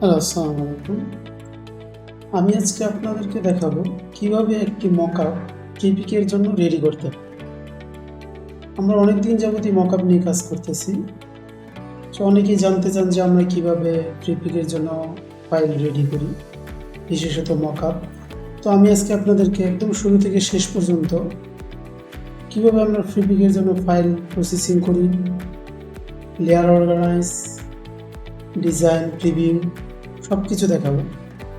Hello, আসসালামু আলাইকুম। আমি আজকে আপনাদেরকে দেখাবো কিভাবে একটি মকআপ ট্রিপিকের জন্য রেডি করতে হয়। আমরা অনেক দিন যাবতই মকআপ নিয়ে কাজ করতেছি। তো অনেকেই জানতে চান যে আমরা কিভাবে ট্রিপিকের জন্য ফাইল রেডি করি, বিশেষত মকআপ। তো আমি আজকে আপনাদেরকে একদম শুরু থেকে শেষ পর্যন্ত কিভাবে আমরা ট্রিপিকের জন্য ফাইল প্রসেসিং করি, লেয়ার অর্গানাইজ, ডিজাইন, প্রিভিউ সব কিছু দেখাবো।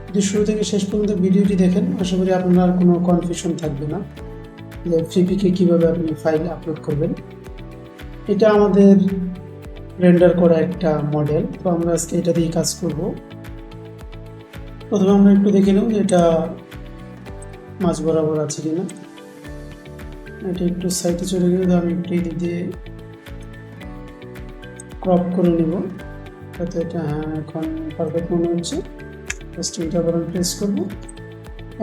যদি শুরু থেকে শেষ পর্যন্ত ভিডিওটি দেখেন, আশা করি আপনার কোনো কনফিউশন থাকবে না যে ফ্রিপিকে কীভাবে আপনি ফাইল আপলোড করবেন। এটা আমাদের রেন্ডার করা একটা মডেল, তো আমরা আজকে এটা দিয়ে কাজ করব। প্রথমে আমরা একটু দেখে নেব যে এটা মাঝ বরাবর আছে কিনা। এটা একটু সাইডে চলে গেলে আমি একটু এদিক দিয়ে ক্রপ করে নেব, যাতে এটা এখন পারফেক্ট মনে হচ্ছে। জাস্ট এটা আবার প্রেস করব।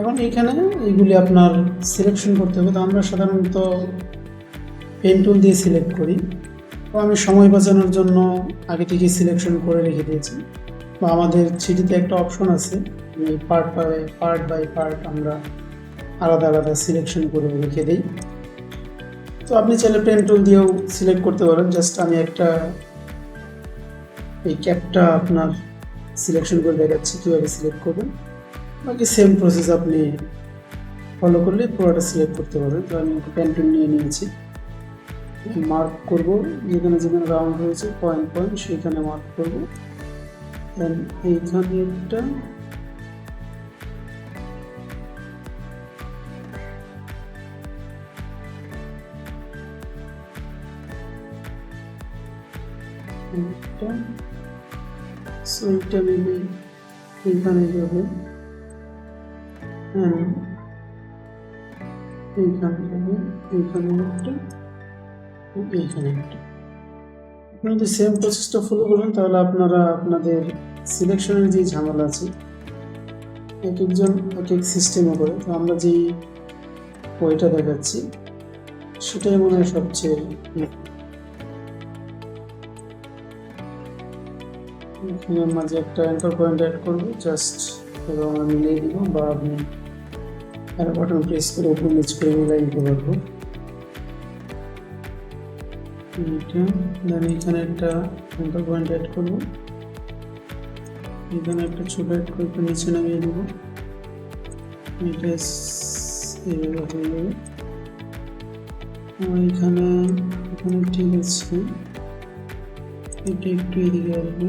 এখন এইখানে এইগুলি আপনার সিলেকশন করতে হবে। তো আমরা সাধারণত পেন টুল দিয়ে সিলেক্ট করি, তো আমি সময় বাঁচানোর জন্য আগে থেকে সিলেকশন করে রেখে দিয়েছি। বা আমাদের সিটিতে একটা অপশন আছে, পার্ট বাই পার্ট আমরা আলাদা আলাদা সিলেকশন করে রেখে দিই। তো আপনি চাইলে পেন টুল দিয়েও সিলেক্ট করতে পারেন। জাস্ট আমি একটা এই ক্যাপটা আপনার সিলেকশন করে দেখাচ্ছি কীভাবে সিলেক্ট করবেন। বাকি সেম প্রসেস আপনি ফলো করলে পুরোটা সিলেক্ট করতে পারবেন। তো আমি পেন টুল নিয়ে নিয়েছি, মার্ক করব যেখানে যেখানে রাউন্ড রয়েছে পয়েন্ট সেইখানে মার্ক করব। দেন এইখানে একটা এইটা মিলে এইখানে যাবে, এইখানে যাবে, এইখানে একটা, এইখানে একটা। আপনি যদি সেম প্রসেসটা ফলো করেন তাহলে আপনারা আপনাদের সিলেকশনের যে ঝামেলা আছে, এক একজন এক এক সিস্টেমে করে। তো আমরা যেই বইটা দেখাচ্ছি সেটাই মনে হয় সবচেয়ে এখানে মাঝে একটা অ্যাঙ্কার পয়েন্ট অ্যাড করবো জাস্ট, এবং আমি মিলিয়ে দিব, বা আপনি আর বাটন প্রেস করে উপর নিচ করে মিলাই দিতে পারবো। দেন এখানে একটা অ্যাঙ্কার পয়েন্ট অ্যাড করবো, এখানে একটা ছোট অ্যাড করে একটু নিচে নামিয়ে দেবো। এটা এইভাবে হয়ে যাবে। এখানে এখানে ঠিক আছে, এটা একটু এদিকে আসবে।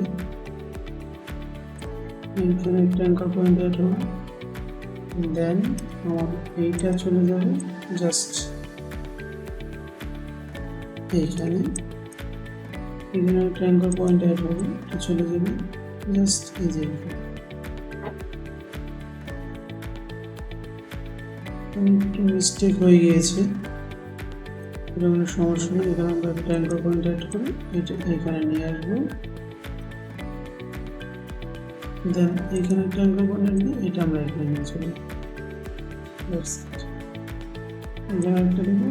এখানে একটা অ্যাঙ্কার পয়েন্ট অ্যাড হবে। দেন আমার এইটা চলে যাবে জাস্ট এইখানে, এখানে একটা অ্যাঙ্কার পয়েন্ট অ্যাড হবে, এটা চলে যাবে জাস্ট এই যে একটু মিস্টেক হয়ে গিয়েছে, এটা কোনো সমস্যা নেই। এখানে আমরা একটা অ্যাঙ্কার পয়েন্ট অ্যাড করে এটা এখানে নিয়ে আসবো। দেন এখানে একটা অ্যাঙ্কার পয়েন্ট নিয়ে এটা আমরা এখানে নিয়ে চলে যাব। এখানে একটা দেবো,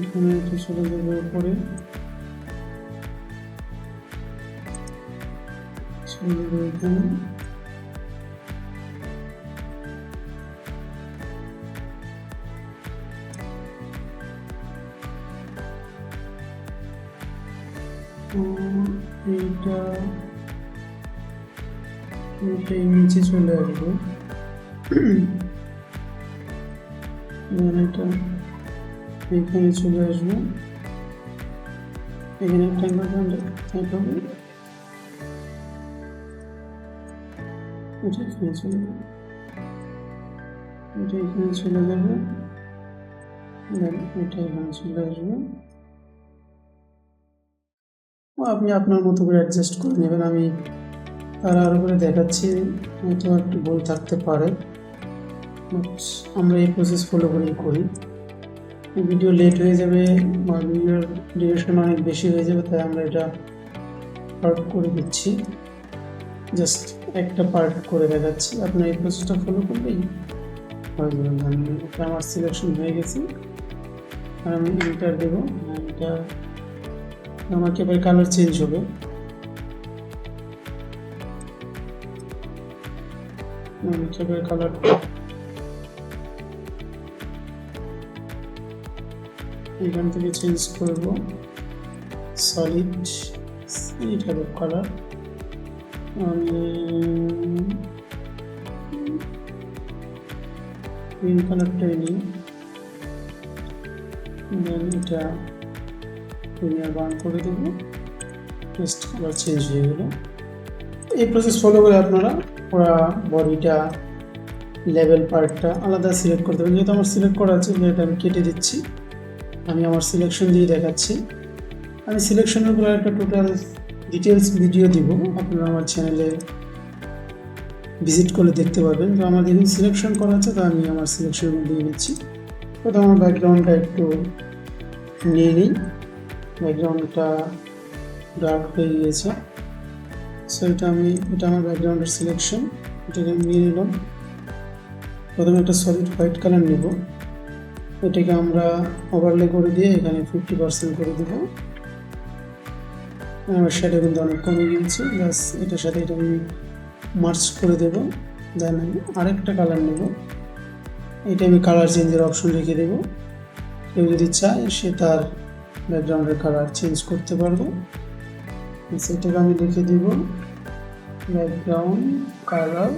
এখানে একটা চলে যাবে উপরে, চলে যাবে এখানে। এইটাই নিচে চলে আসবো। এটা এখানে চলে আসবো, এখানে একটা অ্যাঙ্কার পয়েন্ট অ্যাড হবে, এটা এখানে চলে যাবে, এটা এখানে চলে যাবে। দেন এটা এখানে চলে আসবে। আপনি আপনার মতো করে অ্যাডজাস্ট করে নেবেন। আমি আরো করে দেখাচ্ছি, হয়তো একটু ভুল থাকতে পারে, আমরা এই প্রসেস ফলো করেই করি। ভিডিও লেট হয়ে যাবে বা ভিডিওর ডিউরেশন অনেক বেশি হয়ে যাবে, তাই আমরা এটা পার্ট করে দিচ্ছি, জাস্ট একটা পার্ট করে দেখাচ্ছি। আপনার এই প্রসেসটা ফলো করলেই হয়ে যাবে। এটা আমার সিলেকশন হয়ে গেছে, আর আমি এন্টার দেবো। এটা আমাকে এবার কালার চেঞ্জ হবে। আমি ক্যাপের কালারটা এখান থেকে চেঞ্জ করব সলিড এই টাইপের কালার। আমি গ্রিন কালারটাই নিই, দেন এটা লিনিয়ার বার্ন করে দেবো, নেক্সট কালার চেঞ্জ হয়ে গেল। এই প্রসেস ফলো করে আপনারা পুরো বডিটা লেভেল পার্টটা আলাদা সিলেক্ট করতে পারেন। যেহেতু আমার সিলেক্ট করা আছে এটা আমি কেটে দিচ্ছি, আমি আমার সিলেকশন দিয়ে দেখাচ্ছি। আমি সিলেকশনের উপর একটা টোটাল ডিটেলস ভিডিও দিব, আপনারা আমার চ্যানেলে ভিজিট করে দেখতে পারবেন। তো আমার দেখুন সিলেকশন করা আছে, তো আমি আমার সিলেকশন দিয়ে নিচ্ছি। প্রথম আমার ব্যাকগ্রাউন্ডটা একটু নিয়ে নিই, ব্যাকগ্রাউন্ডটা ডার্ক হয়ে গিয়েছে। সো এটা আমার ব্যাকগ্রাউন্ডের সিলেকশন, এটাকে আমি নিয়ে নিলাম। প্রথমে একটা সলিড হোয়াইট কালার নেব, এটাকে আমরা ওভারলে করে দিয়ে এখানে 50% করে দেব। আমার শ্যাডো কিন্তু অনেক কমে গিয়েছে, ব্যাস এটার সাথে এটা আমি মার্চ করে দেব। দেন আমি আরেকটা কালার নেব, এটা আমি কালার চেঞ্জের অপশন রেখে দেব। কেউ যদি চায় সে তার ব্যাকগ্রাউন্ডের কালার চেঞ্জ করতে পারবে। সেটাকে আমি লিখে দিব ব্যাকগ্রাউন্ড কালার।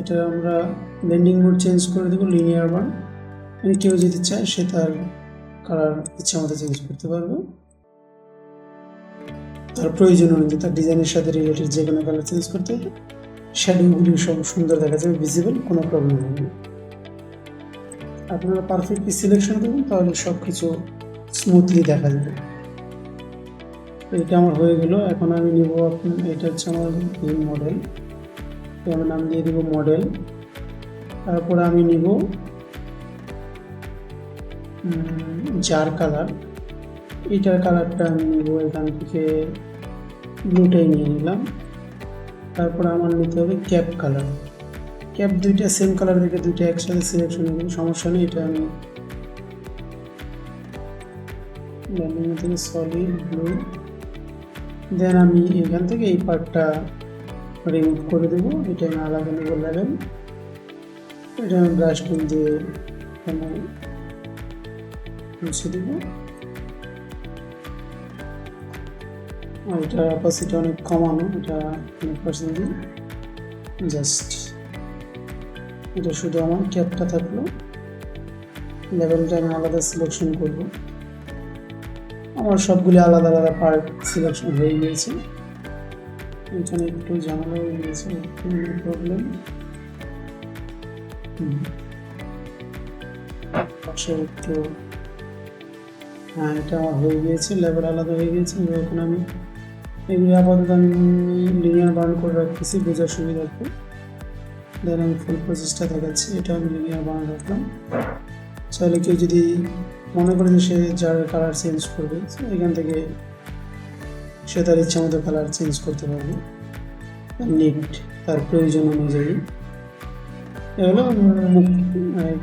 এটা আমরা ব্লেন্ডিং মোড চেঞ্জ করে দেবো লিনিয়ার বার্ন। কেউ যদি চায় সে তার কালার ইচ্ছা মতো চেঞ্জ করতে পারবে, তার প্রয়োজন অনুযায়ী তার ডিজাইনের সাথে রিলেটেড যে কোনো কালার চেঞ্জ করতে হবে। শ্যাডোগুলি সব সুন্দর দেখা যাবে, ভিজিবল, কোনো প্রবলেম হবে না। আপনারা পারফেক্টলি সিলেকশন করুন, তাহলে সব কিছু স্মুথলি দেখা যাবে। এটা আমার হয়ে গেল। এখন আমি নেব এটা হচ্ছে আমার এই মডেল, আমি নাম দিয়ে দিব মডেল। তারপরে আমি নিব জার কালার, এইটার কালারটা আমি নিব এখান থেকে ব্লুটাই নিয়ে নিলাম। তারপরে আমার নিতে হবে ক্যাপ কালার। ক্যাপ দুইটা সেম কালার থেকে দুইটা একসাথে সিলেকশন করব, সমস্যা নেই। এটা আমি ব্যান্ডিং থেকে সলিড ব্লু, দেন আমি এখান থেকে এই পার্টটা রিমুভ করে দেবো। এটা আমি আলাদা নেব লেভেল, এটা আমি ব্রাশ টুল দিয়ে মুছে দেবো। আর এটা অপাসিটি অনেক কমানো, এটা 100% দিই। জাস্ট এটা শুধু আমার ক্যাপটা থাকলো, লেভেলটা আমি আলাদা সিলেকশন করব। আমার সবগুলি আলাদা আলাদা পার্ট সিলেকশন হয়ে গিয়েছে। এখানে একটু ঝামেলা হয়ে গিয়েছে, প্রবলেম। পাশে একটু, হ্যাঁ এটা আমার হয়ে গিয়েছে, লেভেল আলাদা হয়ে গিয়েছে। এখন আমি এগুলি আপাতত আমি লিনিয়ার বার্ন করে রাখতেছি বোঝার সুবিধার্থে। দেন আমি ফুল প্রসেসটা দেখাচ্ছি, এটা আমি লিনিয়ার বার্ন রাখলাম। চাইলে কেউ যদি মনে করে যে সে যার কালার চেঞ্জ করবে, এখান থেকে সে তার ইচ্ছা মতো কালার চেঞ্জ করতে পারবে নিট তার প্রয়োজন অনুযায়ী। এগুলো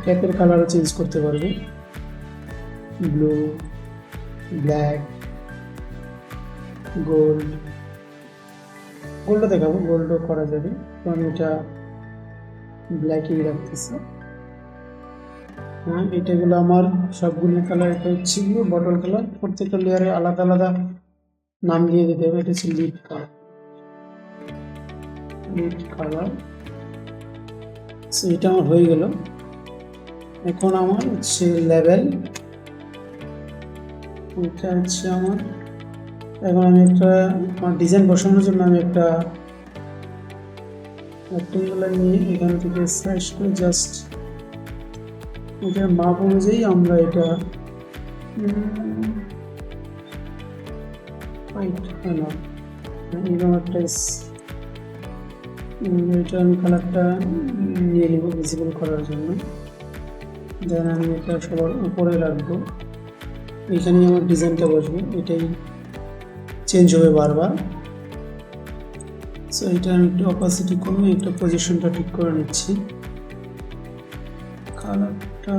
ক্যাপের কালারও চেঞ্জ করতে পারবে, ব্লু, ব্ল্যাক, গোল্ডও দেখাবো, গোল্ডও করা যাবে। তো আমি এটা ব্ল্যাকই রাখতেছি। হ্যাঁ এটাগুলো আমার সবগুলো কালার। এটা হচ্ছে বটল কালার, প্রত্যেকটা লেয়ারে আলাদা আলাদা নাম দিয়ে দিতে হবে। এটা হচ্ছে লিড কালার। এটা আমার হয়ে গেল। এখন আমার হচ্ছে লেভেল, এটা হচ্ছে আমার। এখন আমি একটা আমার ডিজাইন বসানোর জন্য আমি একটা রেক্টেঙ্গুলার নিয়ে এখান থেকে স্লাইস করে জাস্ট এটার মাপ অনুযায়ী আমরা এটা এটা আমি কালারটা নিয়ে নেব ভিজিবল করার জন্য। দেন আমি এটা সবার উপরে রাখবো, এখানেই আমার ডিজাইনটা বসবে, এটাই চেঞ্জ হবে বারবার। সো এটা আমি একটু অপাসিটি কমিয়ে একটা পজিশনটা ঠিক করে নিচ্ছি। কালারটা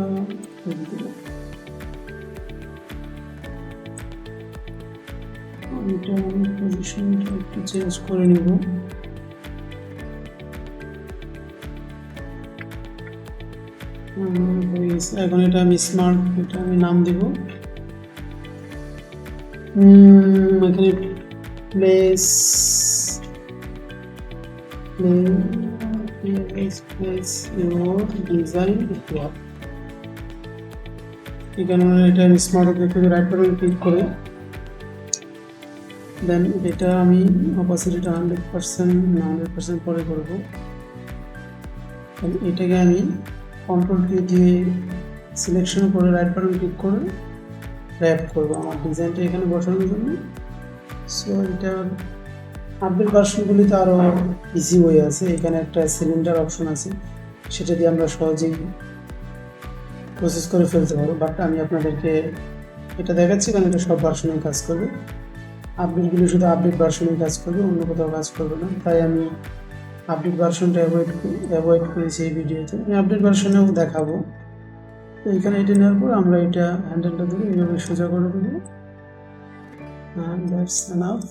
এটা আমি পজিশনটা একটু চেঞ্জ করে নিব। হয়ে গেছে। এখন এটা আমি স্মার্ট, এটা আমি নাম দিব এখানে প্লেস ইউর ডিজাইন হিয়ার। এখানে এটা আমি স্মার্ট দেখতে রাইট বাটন ক্লিক করে দেন এটা আমি অপাসিটিটা 100% না 100% পরে করব। এটাকে আমি কন্ট্রোল কি দিয়ে সিলেকশন করে রাইট বাটন ক্লিক করে র্যাপ করব আমার ডিজাইনটা এখানে বসানোর জন্য। সো এটা আপডেট ভার্সনগুলিতে আরও ইজি ওয়ে আছে। এখানে একটা সিলিন্ডার অপশন আছে, সেটা দিয়ে আমরা সহজেই প্রসেস করে ফেলতে পারবো। বাট আমি আপনাদেরকে এটা দেখাচ্ছি কারণ এটা সব ভার্সনেই কাজ করবে। আপডেটগুলি শুধু আপডেট ভার্সনেই কাজ করবে, অন্য কোথাও কাজ করবে না। তাই আমি আপডেট ভার্সনটা অ্যাভয়েড করেছি এই ভিডিওতে। আমি আপডেট ভার্সনেও দেখাবো। তো এখানে এটা নেওয়ার পর আমরা এটা হ্যান্ডেলটা ধরে এইভাবে সোজা করে দেবো। That's enough.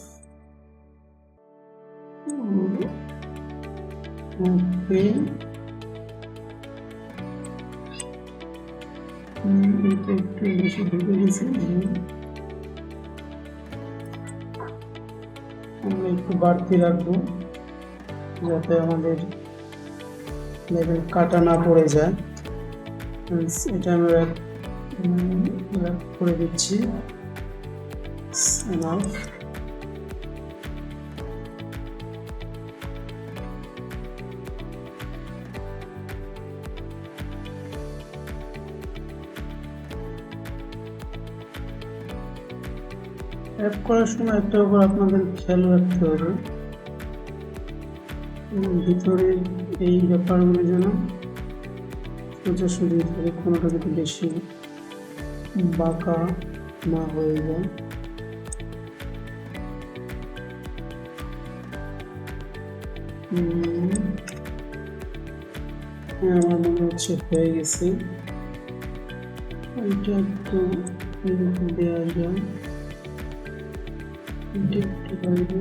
ওকে, এটা একটু বেশি ঢুকে গেছে, আমরা একটু বাড়তি রাখবো যাতে আমাদের লেভেল কাটা না পড়ে যায়। এটা আমরা করে দিচ্ছি। অ্যাড করার সময় একটা ব্যাপার আপনাদের খেয়াল রাখতে হবে, ভিতরে এই ব্যাপারগুলো যেন সোজাসুজি থাকে, কোনোটা যদি বেশি বাঁকা না হয়ে যায়। আমার মনে হচ্ছে হয়ে গেছে। এটা একটু দেওয়া যায়, এটা একটু বাইরে।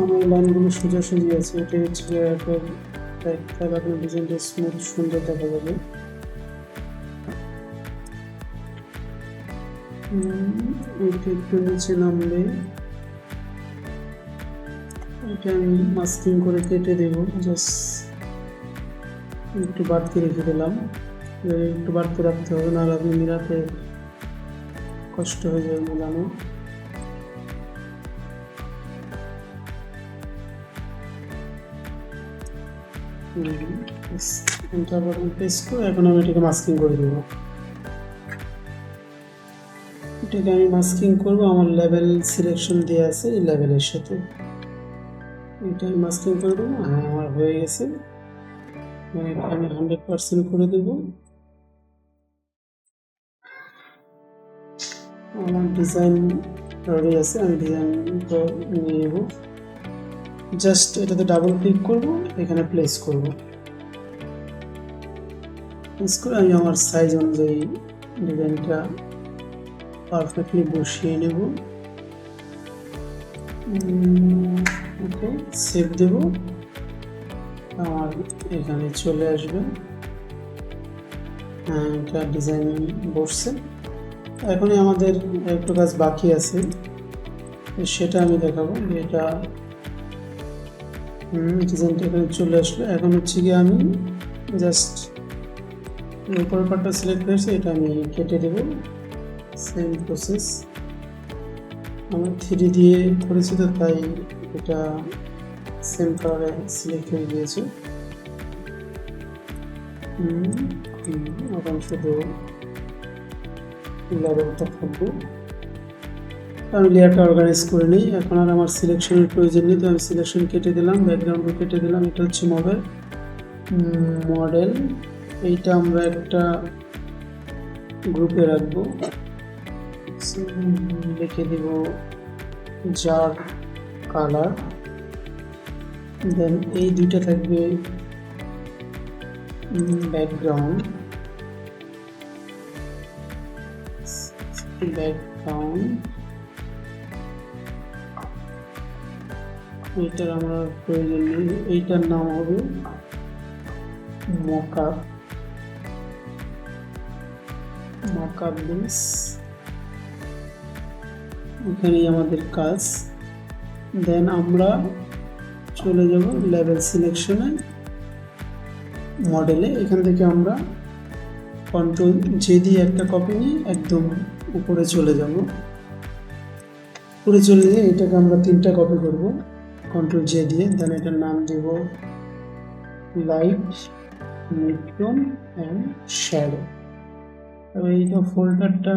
আমার লাইনগুলো সোজাসুজি আছে, এটা হচ্ছে যে আপনার ডিজাইনটা স্মুথ সুন্দর দেখা যাবে। এটা একটু নিচে নামলে এটা আমি মাস্কিং করে কেটে দেবো, জাস্ট একটু বাড়তি রেখে দিলাম। একটু বাড়তি রাখতে হবে, নাহলে আপনি মিলাতে কষ্ট হয়ে যাবে মিলানো। এখন আমি এটাকে মাস্কিং করে দেবো। এটাকে আমি মাস্কিং করবো আমার লেভেল সিলেকশন দেওয়া আছে এই লেভেলের সাথে। এটা আমি মাস্কিং করে দেবো। হ্যাঁ, আমার হয়ে গেছে। আমি 100% করে দেবো। আমার ডিজাইন রেডি আছে, আমি ডিজাইনটা নিয়ে নেব। জাস্ট এটাতে ডাবল ক্লিক করব, এখানে প্লেস করব। প্লেস করে আমি আমার সাইজ অনুযায়ী ডিজাইনটা পারফেক্টলি বসিয়ে নেব। ওকে, সেভ দেব। আমার এখানে চলে আসবে। হ্যাঁ, এটা ডিজাইন বসছে। এখনই আমাদের একটু কাজ বাকি আছে, সেটা আমি দেখাবো। এটা ডিজাইনটা এখানে চলে আসলো। এখন হচ্ছে গিয়ে আমি জাস্ট উপরের পার্টটা সিলেক্ট করেছি, এটা আমি কেটে দেব। Same process. আমি 3D দিয়ে করেছি তো তাই এটা সেম কালারে সিলেক্ট হয়ে গিয়েছে। এখন শুধু লেয়ারটা থাকবো। আমি লেয়ারটা অর্গানাইজ করে নিই। এখন আর আমার সিলেকশনের প্রয়োজন নেই, তো আমি সিলেকশন কেটে দিলাম, ব্যাকগ্রাউন্ডও কেটে দিলাম। এটা হচ্ছে মডেল। এইটা আমরা একটা গ্রুপে রাখবো। লিখে দেব জার কালার। দেন এই দুইটা থাকবে ব্যাকগ্রাউন্ড। এইটার আমার প্রয়োজন নেই, এইটার নাম হবে মকআপ। মকআপ বেস, এখানেই আমাদের কাজ। দেন আমরা চলে যাব লেভেল সিলেকশনে, মডেলে। এখান থেকে আমরা কন্ট্রোল জে দিয়ে একটা কপি নিয়ে একদম উপরে চলে যাব। উপরে চলে গিয়ে এটাকে আমরা 3টা কপি করব কন্ট্রোল জে দিয়ে। দেন এটার নাম দেব লাইট, মিডটোন অ্যান্ড শ্যাডো। তবে এইটা ফোল্ডারটা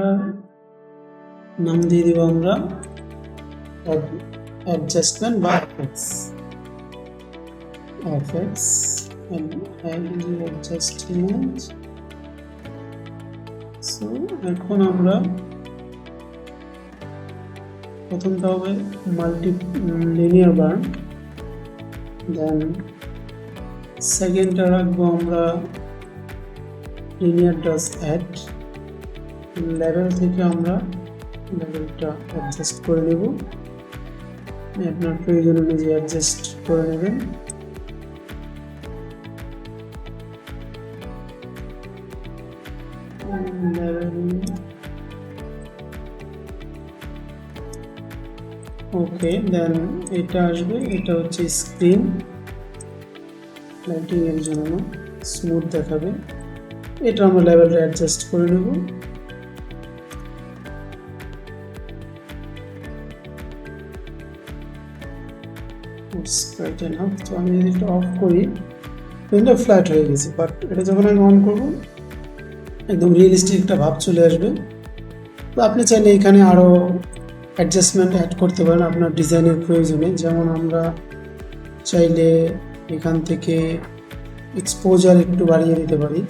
নাম দিয়ে দেব আমরা অ্যাডজাস্টমেন্ট বা এফএক্স। অ্যাডজাস্টমেন্ট। সো এখন আমরা প্রথমটা হবে মাল্টি লিনিয়ার বার্ন, দেন সেকেন্ডটা রাখবো আমরা লিনিয়ার ডাস অ্যাড। লেভেল থেকে আমরা লেভেলটা অ্যাডজাস্ট করে নেব, আপনার প্রয়োজন অনুযায়ী অ্যাডজাস্ট করে নেবেন। ওকে, দেন এটা আসবে, এটা হচ্ছে স্ক্রিন লাইটিং এর জন্য স্মুথ দেখাবে। এটা আমরা লেভেলটা অ্যাডজাস্ট করে নেব। তো আমি যদি এটা অফ করি, কিন্তু ফ্ল্যাট হয়ে গেছে, বাট এটা যখন আমি অন করব একদম রিয়েলিস্টিক একটা ভাব চলে আসবে। তো আপনি চাইলে এখানে আরও অ্যাডজাস্টমেন্ট অ্যাড করতে পারেন আপনার ডিজাইনের প্রয়োজনে। যেমন আমরা চাইলে এখান থেকে এক্সপোজার একটু বাড়িয়ে দিতে পারি।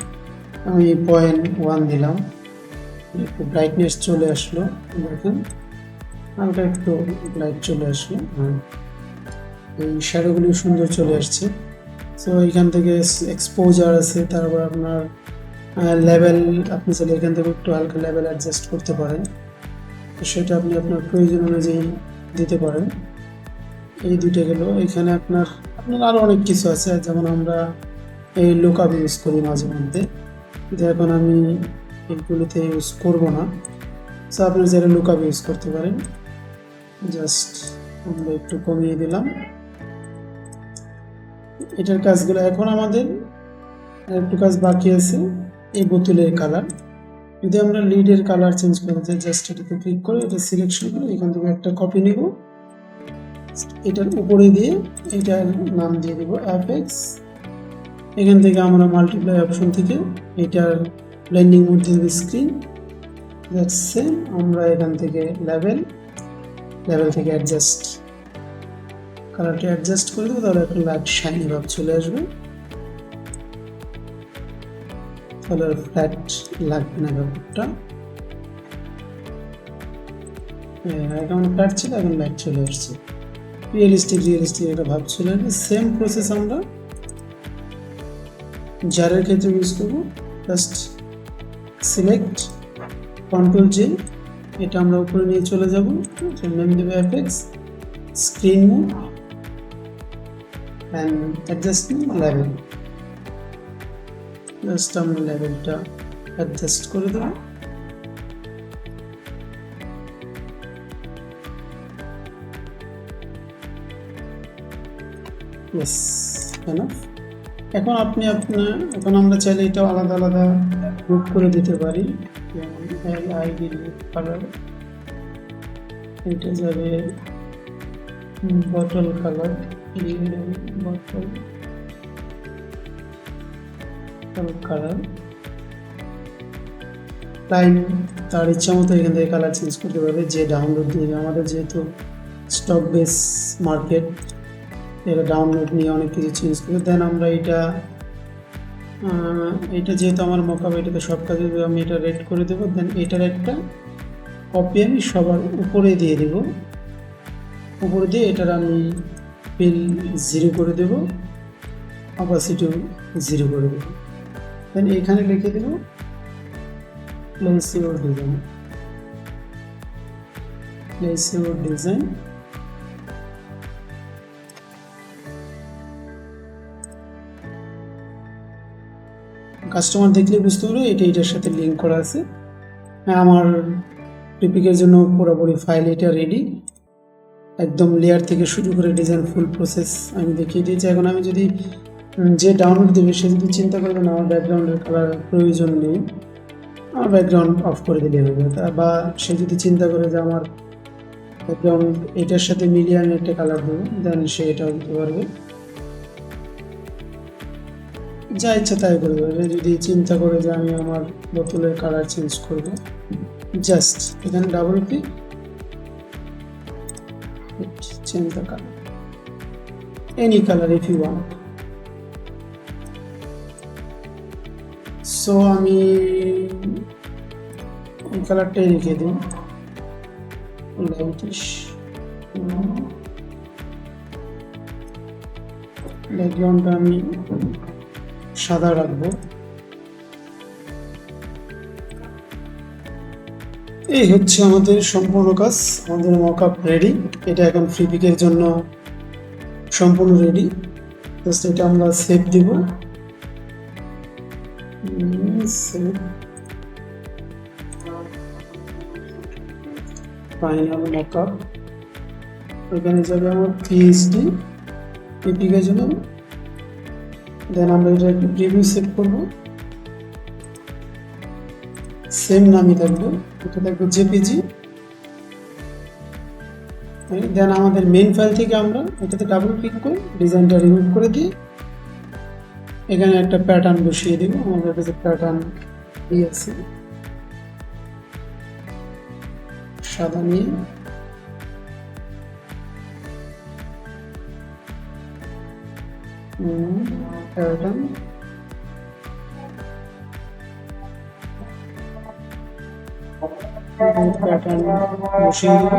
আমি 0.1 দিলাম, একটু ব্রাইটনেস চলে আসলো, দেখেন হালকা একটু লাইট চলে আসলো, এই শ্যাডোগুলি সুন্দর চলে আসছে। সো এখান থেকে এক্সপোজার আছে, তারপর আপনার লেভেল, আপনি চাইলে এখান থেকে একটু হালকা লেভেল অ্যাডজাস্ট করতে পারেন, সেটা আপনি আপনার প্রয়োজন অনুযায়ী দিতে পারেন। এই দুইটা গেল। এখানে আপনার আরও অনেক কিছু আছে, যেমন আমরা এই লুকআপ ইউজ করি মাঝে মধ্যে, কিন্তু এখন আমি এগুলিতে ইউজ করব না। সো আপনি যারা লুকআপ ইউজ করতে পারেন, জাস্ট আমরা একটু কমিয়ে দিলাম এটার কাজগুলো। এখন আমাদের একটু কাজ বাকি আছে, এই বোতলের কালার। যদি আমরা লিডের কালার চেঞ্জ করতে চাই, জাস্ট এটাতে ক্লিক করে এটা সিলেকশন করে এখান থেকে একটা কপি নিব, এটার উপরে দিয়ে এটার নাম দিয়ে দেব এফএক্স। এখান থেকে আমরা মাল্টিপ্লাই অপশন থেকে এটার ব্লেন্ডিং মোড দিয়ে দেব স্ক্রিন। That's same. আমরা এখান থেকে লেভেল থেকে অ্যাডজাস্ট, কালারটা অ্যাডজাস্ট করে দেবো, তাহলে একটা লাইট শাইনি ভাব চলে আসবে, তাহলে ফ্ল্যাট লাগবে না ব্যাপারটা। এখন ফ্ল্যাট ছিল, এখন লাইট চলে আসছে, রিয়েলিস্টিক একটা ভাব চলে আসবে। সেম প্রসেস আমরা জারের ক্ষেত্রে ইউজ করবো। জাস্ট সিলেক্ট, কন্ট্রোল জে, এটা আমরা উপরে নিয়ে চলে যাব, নেম দেবো FX, screen mode and adjustment level. Just আমরা লেভেলটা অ্যাডজাস্ট করে দেবো। Yes, enough. এখন এখন আমরা চাইলে এটা আলাদা আলাদা গ্রুপ করে দিতে পারি। যেমন LID কালার, এটা যাবে bottle colour, bottle colour. Client তার ইচ্ছা মতো এখান থেকে কালার চেঞ্জ করতে পারবে, যে ডাউনলোড দিয়ে। আমাদের যেহেতু স্টক বেস মার্কেট, এটা ডাউনলোড নিয়ে অনেক কিছু চেঞ্জ করবে। দেন আমরা এটা যেহেতু আমার মকআপ, এটাতে সব কাজে আমি এটা রেড করে দেবো। দেন এটার একটা কপি আমি সবার উপরে দিয়ে দেব, উপরে দিয়ে এটার আমি ফিল 0 করে দেব, অপাসিটিও 0 করে দেব। দেন এখানে লিখে দেব প্লেস ইউর ডিজাইন। কাস্টমার দেখলে বুঝতে পারবে এটার সাথে লিঙ্ক করা আছে। হ্যাঁ, আমার প্রিপিকের জন্য পুরোপুরি ফাইল এটা রেডি, একদম লেয়ার থেকে শুরু করে ডিজাইন ফুল প্রসেস আমি দেখিয়ে দিয়েছি। এখন আমি যদি যে ডাউনলোড দেবে সে যদি চিন্তা করবে না আমার ব্যাকগ্রাউন্ডের কালার প্রয়োজন নেই, আমার ব্যাকগ্রাউন্ড অফ করে দিলে হবে, বা সে যদি চিন্তা করে যে আমার ব্যাকগ্রাউন্ড এটার সাথে মিলিয়ে আমি একটা কালার দেবো, দেন সে এটাও দিতে পারবে, যা ইচ্ছা তাই করে দেবে। যদি চিন্তা করে যে আমি আমার বোতলের কালার চেঞ্জ করব, জাস্ট এখানে double click, change the colour, any colour if you want. So আমি এই কালারটাই রেখে দিই, লাইটিশ। ব্যাকগ্রাউন্ডটা আমি সাদা রাখবো। এই হচ্ছে আমাদের সম্পূর্ণ কাজ, আমাদের মকআপ রেডি। এটা এখন ফ্রিপিকের জন্য সম্পূর্ণ রেডি। জাস্ট এটা আমরা সেভ দিব, সেভ, ফাইনাল মকআপ। এখানে যাবে আমার পিএইচডি ফ্রিপিকের জন্য, দেন আমরা এটা একটু প্রিভিউ সেভ করবো, সেম নামই থাকবে, এটা থাকবে জেপিজি। দেন আমাদের মেইন ফাইল থেকে আমরা এটাতে ডাবল ক্লিক করে ডিজাইনটা রিমুভ করে দিয়ে এখানে একটা প্যাটার্ন বসিয়ে দিব। আমাদের কাছে প্যাটার্ন আছে সাদা নিয়ে, প্যাটার্ন প্যাটার্ন বসিয়ে দিব।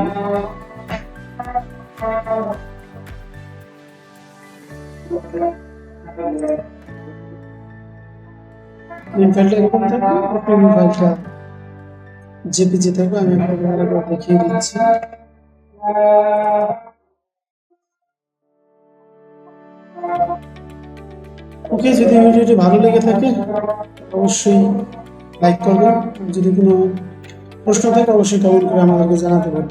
মেইন ফাইলটা এরকম থাকবে, প্রিভিউ ফাইলটা জেপিজি থাকবে। আমি আপনাকে আরেকবার দেখিয়ে দিচ্ছি। ওকে, যদি ভিডিওটি ভালো লেগে থাকে অবশ্যই লাইক করবেন, যদি কোনো প্রশ্ন থাকে অবশ্যই কমেন্ট করে আমাদেরকে জানাতে পারেন।